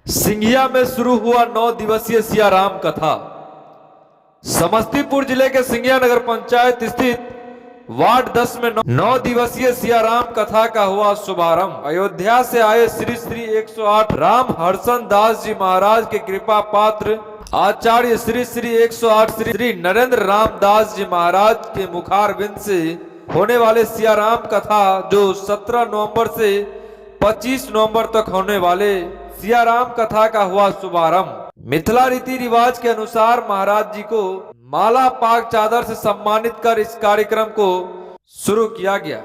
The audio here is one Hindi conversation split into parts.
सिंघिया में शुरू हुआ 9 दिवसीय सियाराम कथा। समस्तीपुर जिले के सिंघिया नगर पंचायत स्थित वार्ड 10 में 9 दिवसीय सियाराम कथा का हुआ शुभारंभ। अयोध्या से आए श्री श्री 108 राम हर्षण दास जी महाराज के कृपा पात्र आचार्य श्री श्री 108 श्री नरेंद्र राम दास जी महाराज के मुखारविंद से होने वाले सियाराम कथा, जो 17 नवंबर से 25 नवंबर तक होने वाले सियाराम कथा का हुआ शुभारंभ। मिथिला रीति रिवाज के अनुसार महाराज जी को माला पाग चादर से सम्मानित कर इस कार्यक्रम को शुरू किया गया।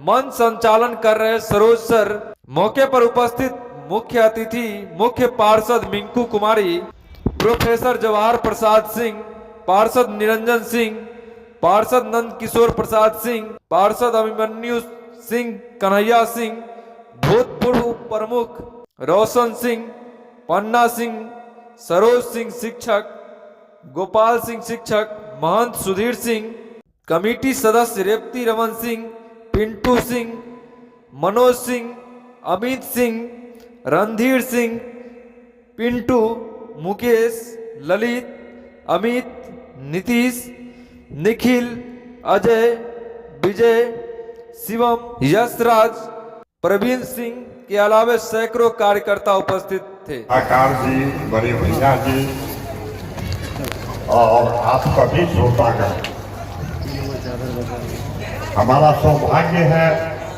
मंच संचालन कर रहे सरोज सर, मौके पर उपस्थित मुख्य अतिथि मुख्य पार्षद मिंकू कुमारी, प्रोफेसर जवाहर प्रसाद सिंह, पार्षद निरंजन सिंह, पार्षद नंद किशोर प्रसाद सिंह, पार्षद अभिमन्यु सिंह, कन्हैया सिंह, भूतपूर्व प्रमुख रोशन सिंह, पन्ना सिंह, सरोज सिंह शिक्षक, गोपाल सिंह शिक्षक, महंत सुधीर सिंह, कमेटी सदस्य रेवती रमन सिंह, पिंटू सिंह, मनोज सिंह, अमित सिंह, रणधीर सिंह, पिंटू, मुकेश, ललित, अमित, नीतीश, निखिल, अजय, विजय, शिवम, यशराज, प्रवीण सिंह के अलावा सैकड़ों कार्यकर्ता उपस्थित थे। आकार जी, बड़े भैया जी और आप सभी श्रोतागण, हमारा सौभाग्य है,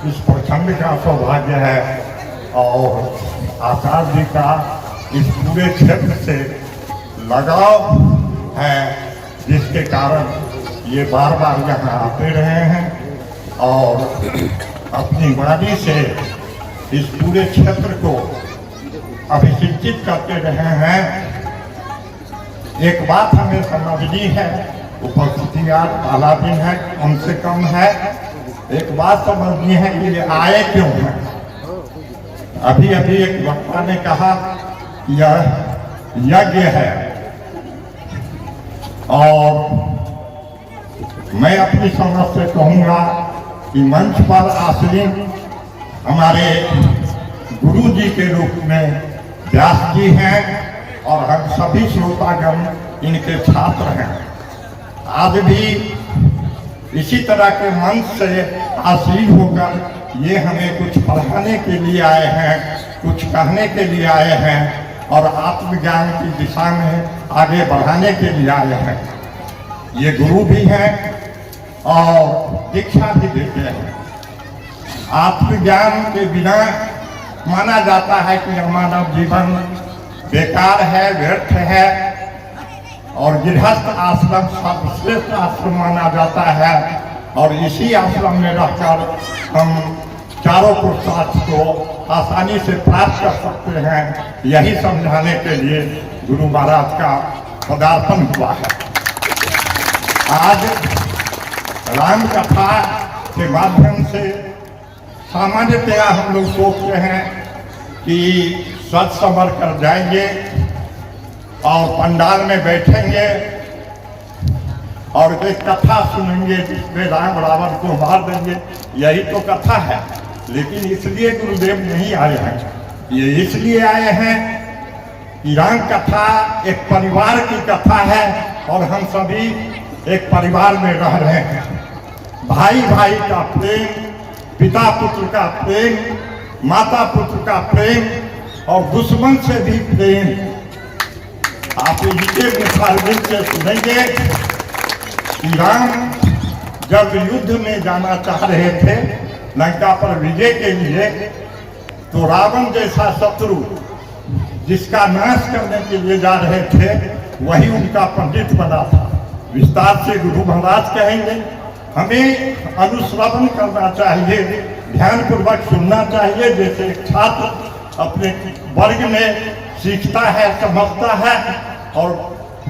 इस प्रखंड का सौभाग्य है और आचार्य जी का इस पूरे क्षेत्र से लगाव है, जिसके कारण ये बार बार यहाँ आते रहे हैं और अपनी वाणी से इस पूरे क्षेत्र को अभिषिंचित करते रहे हैं। एक बात हमें समझनी है, उपस्थिति आज पहला दिन है, कम से कम है। एक बात समझनी है कि ये आए क्यों हैं। अभी अभी एक वक्ता ने कहा यह यज्ञ है और मैं अपनी समझ से कहूँगा कि मंच पर आसीन हमारे गुरु जी के रूप में व्यास जी हैं और हम सभी श्रोतागण इनके छात्र हैं। आज भी इसी तरह के मंच से आसीन होकर ये हमें कुछ पढ़ाने के लिए आए हैं, कुछ कहने के लिए आए हैं और आत्मज्ञान की दिशा में आगे बढ़ाने के लिए आए हैं। ये गुरु भी हैं और दीक्षा भी देते हैं। आत्मज्ञान के बिना माना जाता है कि मानव जीवन बेकार है, व्यर्थ है और गृहस्थ आश्रम सर्वश्रेष्ठ आश्रम माना जाता है और इसी आश्रम में रहकर हम चारों पुरुषार्थ को आसानी से प्राप्त कर सकते हैं। यही समझाने के लिए गुरु महाराज का पदार्पण हुआ है। आज राम कथा के माध्यम से सामान्यतया हम लोग सोचते हैं कि सच संवर कर जाएंगे और पंडाल में बैठेंगे और एक कथा सुनेंगे जिसमें राम रावण को मार देंगे, यही तो कथा है। लेकिन इसलिए गुरुदेव नहीं आए हैं, ये इसलिए आए हैं कि राम कथा एक परिवार की कथा है और हम सभी एक परिवार में रह रहे हैं। भाई भाई का प्रेम, पिता पुत्र का प्रेम, माता पुत्र का प्रेम और दुश्मन से भी प्रेम आप इनके मुखारविंद से सुनेंगे कि राम जब युद्ध में जाना चाह रहे थे लंका पर विजय के लिए, तो रावण जैसा शत्रु जिसका नाश करने के लिए जा रहे थे वही उनका पंडित बना था। विस्तार से गुरु महाराज कहेंगे। हमें अनुश्रवण करना चाहिए, ध्यान पूर्वक सुनना चाहिए, जैसे छात्र अपने वर्ग में सीखता है, समझता है और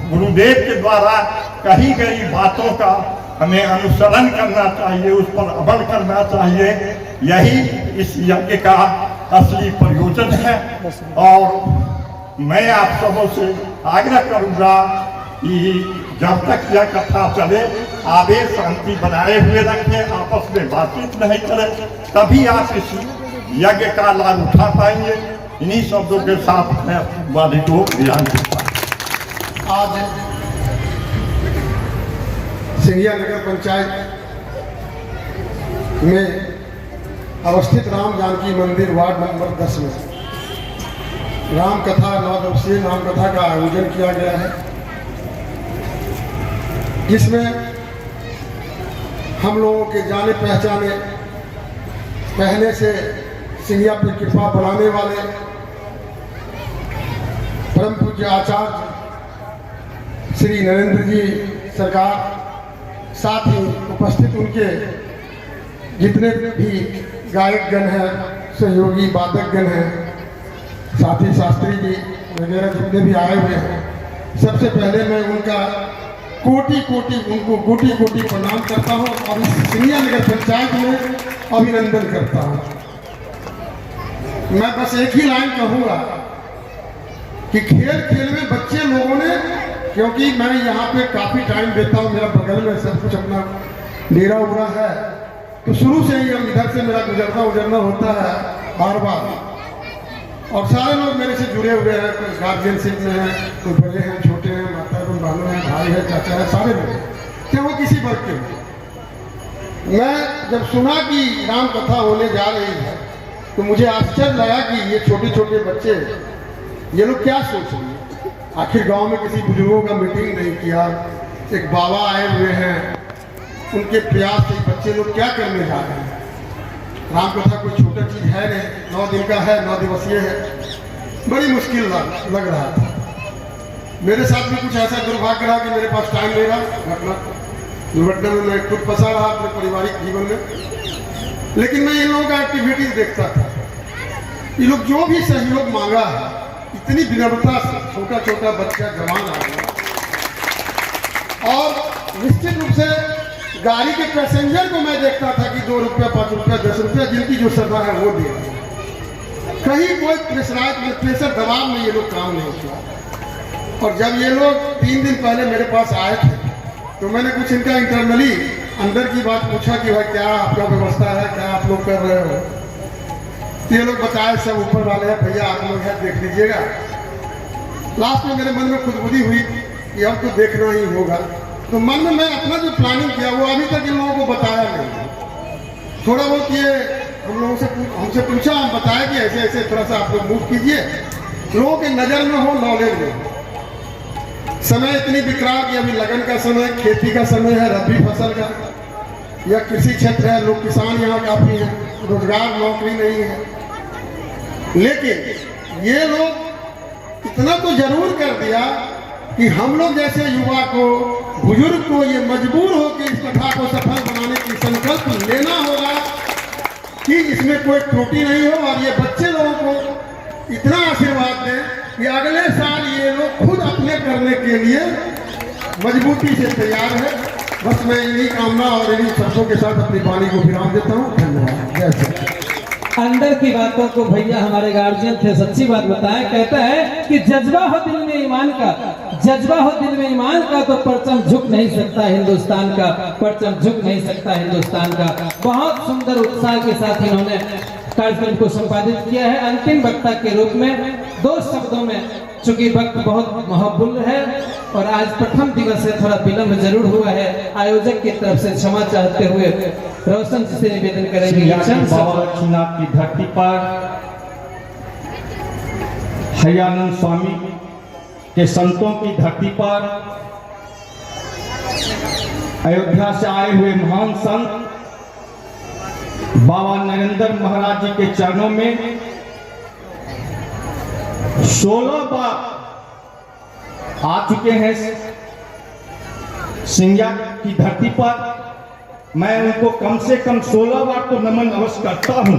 गुरुदेव के द्वारा कही गई बातों का हमें अनुसरण करना चाहिए, उस पर अमल करना चाहिए। यही इस यज्ञ का असली प्रयोजन है और मैं आप सबों से आग्रह करूंगा कि जब तक यह कथा चले आवेश शांति बनाए हुए रखें, आपस में बातचीत नहीं करें, तभी आप इस यज्ञ का लाभ उठा पाएंगे। इन्हीं शब्दों के साथ मैं वादी को विराम देता हूं। आज सिंघिया नगर पंचायत में अवस्थित राम जानकी मंदिर वार्ड नंबर 10 में राम कथा 9 दिवसीय राम कथा का आयोजन किया गया है, जिसमें हम लोगों के जाने पहचाने पहले से सिंघिया पर कृपा बढ़ाने वाले परम पूज्य आचार्य श्री नरेंद्र जी सरकार, साथ ही उपस्थित उनके जितने भी गायकगण हैं, सहयोगी वादकगण हैं, साथी शास्त्री जी वगैरह जितने भी आए हुए हैं, सबसे पहले मैं उनका कोटि कोटि प्रणाम करता हूं और इस सिंघिया नगर पंचायत में अभिनंदन करता हूं। मैं बस एक ही लाइन कहूंगा कि खेल में बच्चे लोगों ने, क्योंकि मैं यहाँ पे काफ़ी टाइम देता हूँ, मेरा बगल में सब कुछ अपना डेरा उड़ा है, तो शुरू से ही हम इधर से मेरा गुजरना होता है बार बार, और सारे लोग मेरे से जुड़े हुए हैं, कोई गार्जियनशिप में है, कोई बड़े हैं, छोटे हैं, माता है, बहनों हैं, भाई है, चाचा है, सारे लोग, चाहे वो किसी वर्ग के हो। मैं जब सुना कि राम कथा होने जा रही है तो मुझे आश्चर्य लगा कि ये छोटे छोटे बच्चे, ये लोग क्या सोच रहे हैं। आखिर गांव में किसी बुजुर्गों का मीटिंग नहीं किया, एक बाबा आए हुए हैं, उनके प्रयास से बच्चे लोग क्या करने जा रहे हैं। राम कथा कोई छोटा चीज है नहीं, 9 दिन का है, 9 दिवसीय है, बड़ी मुश्किल लग रहा था। मेरे साथ भी कुछ ऐसा दुर्भाग्य रहा कि मेरे पास टाइम नहीं रहा। दुर्घटना में मैं खुद फंसा रहा अपने पारिवारिक जीवन में, लेकिन मैं इन लोगों का एक्टिविटीज देखता था। ये लोग जो भी सहयोग मांगा है, इतनी विनम्रता से छोटा छोटा बच्चा जवान आ गया, और निश्चित रूप से गाड़ी के पैसेंजर को मैं देखता था कि 2 रुपया, 5 रुपया, 10 रुपया, जिनकी जो श्रद्धा है वो दे रहे हैं। कहीं कोई प्रेशर दबाव में ये लोग काम नहीं किया। और जब ये लोग 3 दिन पहले मेरे पास आए थे तो मैंने कुछ इनका इंटरनली अंदर की बात पूछा कि भाई क्या आपका व्यवस्था है, क्या आप लोग कर रहे हो। ये लोग बताए सब ऊपर वाले हैं, भैया आप लोग है देख लीजिएगा। लास्ट में मेरे मन में खुदबुदी हुई कि अब तो देखना ही होगा, तो मन में मैं अपना जो प्लानिंग किया वो अभी तक इन लोगों को बताया नहीं। थोड़ा बहुत ये हम लोगों से हमसे पूछा, हम बताया कि ऐसे ऐसे थोड़ा सा आप लोग मूव कीजिए, लोगों के नज़र में हो, नॉलेज में हो। समय इतनी विकराल कि अभी लगन का समय, खेती का समय है, रबी फसल का, या कृषि क्षेत्र है, लोग किसान यहाँ काफ़ी हैं, रोजगार नौकरी नहीं है। लेकिन ये लोग इतना तो जरूर कर दिया कि हम लोग जैसे युवा को, बुजुर्ग को ये मजबूर हो कि इस कथा को सफल बनाने की संकल्प लेना होगा कि इसमें कोई त्रुटि नहीं हो, और ये बच्चे लोगों को इतना आशीर्वाद दें कि अगले साल ये लोग खुद अपने करने के लिए मजबूती से तैयार है। बस मैं इन्हीं कामना और इन्हीं शब्दों के साथ अपनी वाणी को विराम देता हूँ। धन्यवाद। जय श्री राम। अंदर की बातों को भैया हमारे गार्जियन थे, सच्ची बात बताएं। कहता है कि जज्बा हो दिल में ईमान का, जज्बा हो दिल में ईमान का, तो परचम झुक नहीं सकता हिंदुस्तान का, परचम झुक नहीं सकता हिंदुस्तान का। बहुत सुंदर उत्साह के साथ इन्होंने कार्यक्रम को संपादित किया है। अंतिम वक्ता के रूप में 2 शब्दों में, चूंकि वक्त बहुत महबूल है और आज प्रथम दिवस है, थोड़ा विलम्ब जरूर हुआ है, आयोजक की तरफ से क्षमा चाहते हुए रोशन जी से निवेदन करेंगे। बाबा लक्ष्मीनाथ की धरती पर हयानंद स्वामी के संतों की धरती पर अयोध्या से आए हुए महान संत बाबा नरेंद्र महाराज जी के चरणों में 16 बार आ चुके हैं सिंघिया की धरती पर। मैं उनको कम से कम 16 बार तो नमन अवश्य करता हूं।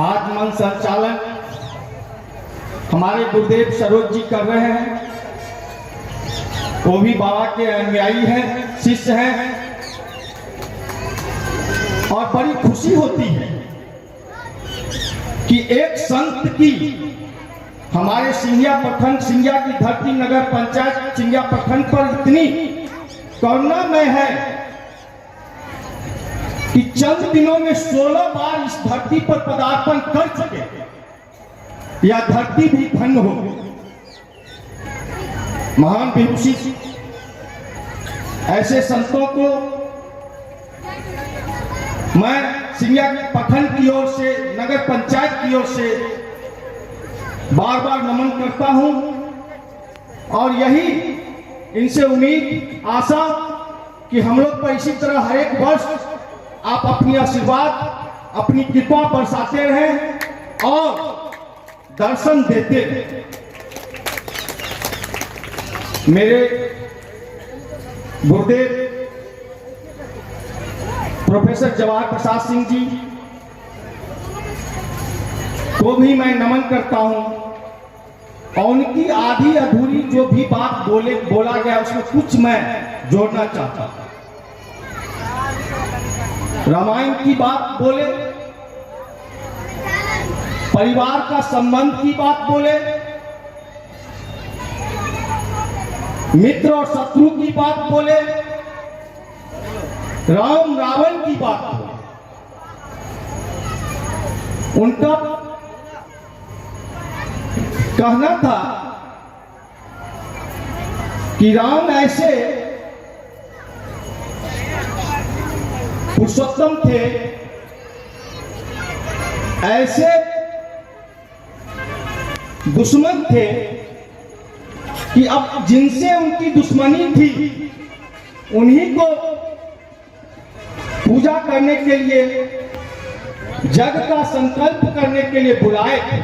आज मन संचालन हमारे गुरुदेव सरोज जी कर रहे हैं, वो भी बाबा के अनुयायी हैं, शिष्य हैं, और बड़ी खुशी होती है कि एक संत की हमारे सिंघिया प्रखंड, सिंघिया की धरती नगर पंचायत सिंघिया प्रखंड पर इतनी करुणा में है कि चंद दिनों में 16 बार इस धरती पर पदार्पण कर चुके, या धरती भी धन्य हो। महान विभूषित ऐसे संतों को मैं सिंगिया प्रखंड की ओर से, नगर पंचायत की ओर से बार बार नमन करता हूं, और यही इनसे उम्मीद, आशा कि हम लोग पर इसी तरह हर एक वर्ष आप अपनी आशीर्वाद, अपनी कृपा बरसाते रहें और दर्शन देते रहें। मेरे गुरुदेव प्रोफेसर जवाहर प्रसाद सिंह जी को भी मैं नमन करता हूं, और उनकी आधी अधूरी जो भी बात बोला गया उसमें कुछ मैं जोड़ना चाहता हूं। रामायण की बात बोले, परिवार का संबंध की बात बोले, मित्र और शत्रु की बात बोले, राम रावण की बात बोले, उनका कहना था कि राम ऐसे पुरुषोत्तम थे, ऐसे दुश्मन थे कि अब जिनसे उनकी दुश्मनी थी उन्हीं को पूजा करने के लिए, जग का संकल्प करने के लिए बुलाए थे।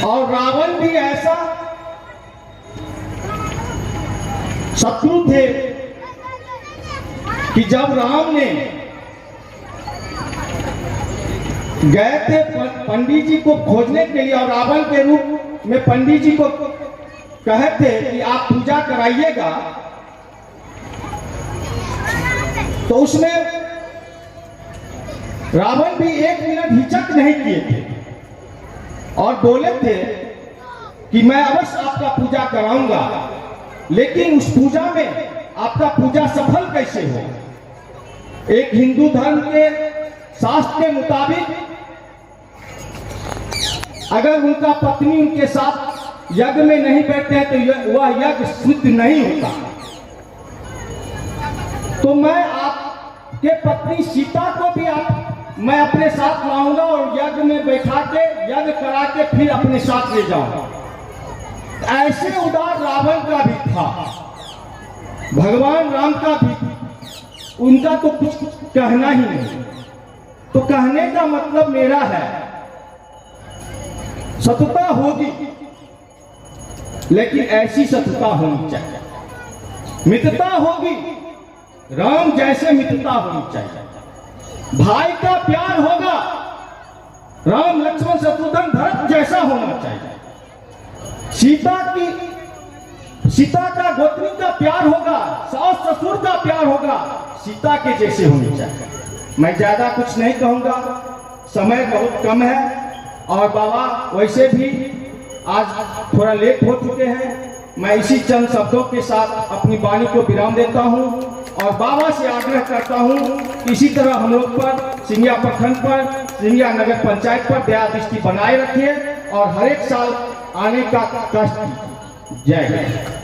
और रावण भी ऐसा शत्रु थे कि जब राम ने गए थे पंडित जी को खोजने के लिए, और रावण के रूप में पंडित जी को कहे थे कि आप पूजा कराइएगा, तो उसमें रावण भी एक मिनट हिचक नहीं किए थे और बोले थे कि मैं अवश्य आपका पूजा कराऊंगा, लेकिन उस पूजा में आपका पूजा सफल कैसे हो। एक हिंदू धर्म के शास्त्र के मुताबिक अगर उनका पत्नी उनके साथ यज्ञ में नहीं बैठते हैं तो वह यज्ञ सिद्ध नहीं होता। तो मैं आपके पत्नी सीता को भी मैं अपने साथ लाऊंगा और यज्ञ में बैठा के, यज्ञ करा के फिर अपने साथ ले जाऊंगा। ऐसे उदार रावण का भी था, भगवान राम का भी, उनका तो कुछ कहना ही नहीं। तो कहने का मतलब मेरा है, सतता होगी लेकिन ऐसी सतता होनी चाहिए, मित्रता होगी राम जैसे मित्रता होनी चाहिए, भाई का प्यार होगा राम लक्ष्मण शत्रुघ्न भरत जैसा होना चाहिए, सीता का गोत्री का प्यार होगा, सास ससुर का प्यार होगा सीता के जैसे होनी चाहिए। मैं ज्यादा कुछ नहीं कहूंगा, समय बहुत कम है, और बाबा वैसे भी आज थोड़ा लेट हो चुके हैं। मैं इसी चंद शब्दों के साथ अपनी वाणी को विराम देता हूं और बाबा से आग्रह करता हूं कि इसी तरह हम लोग पर, सिंगिया प्रखंड पर, सिंगिया नगर पंचायत पर दया दृष्टि बनाए रखिए और हर एक साल आने का कष्ट। जय हिंद।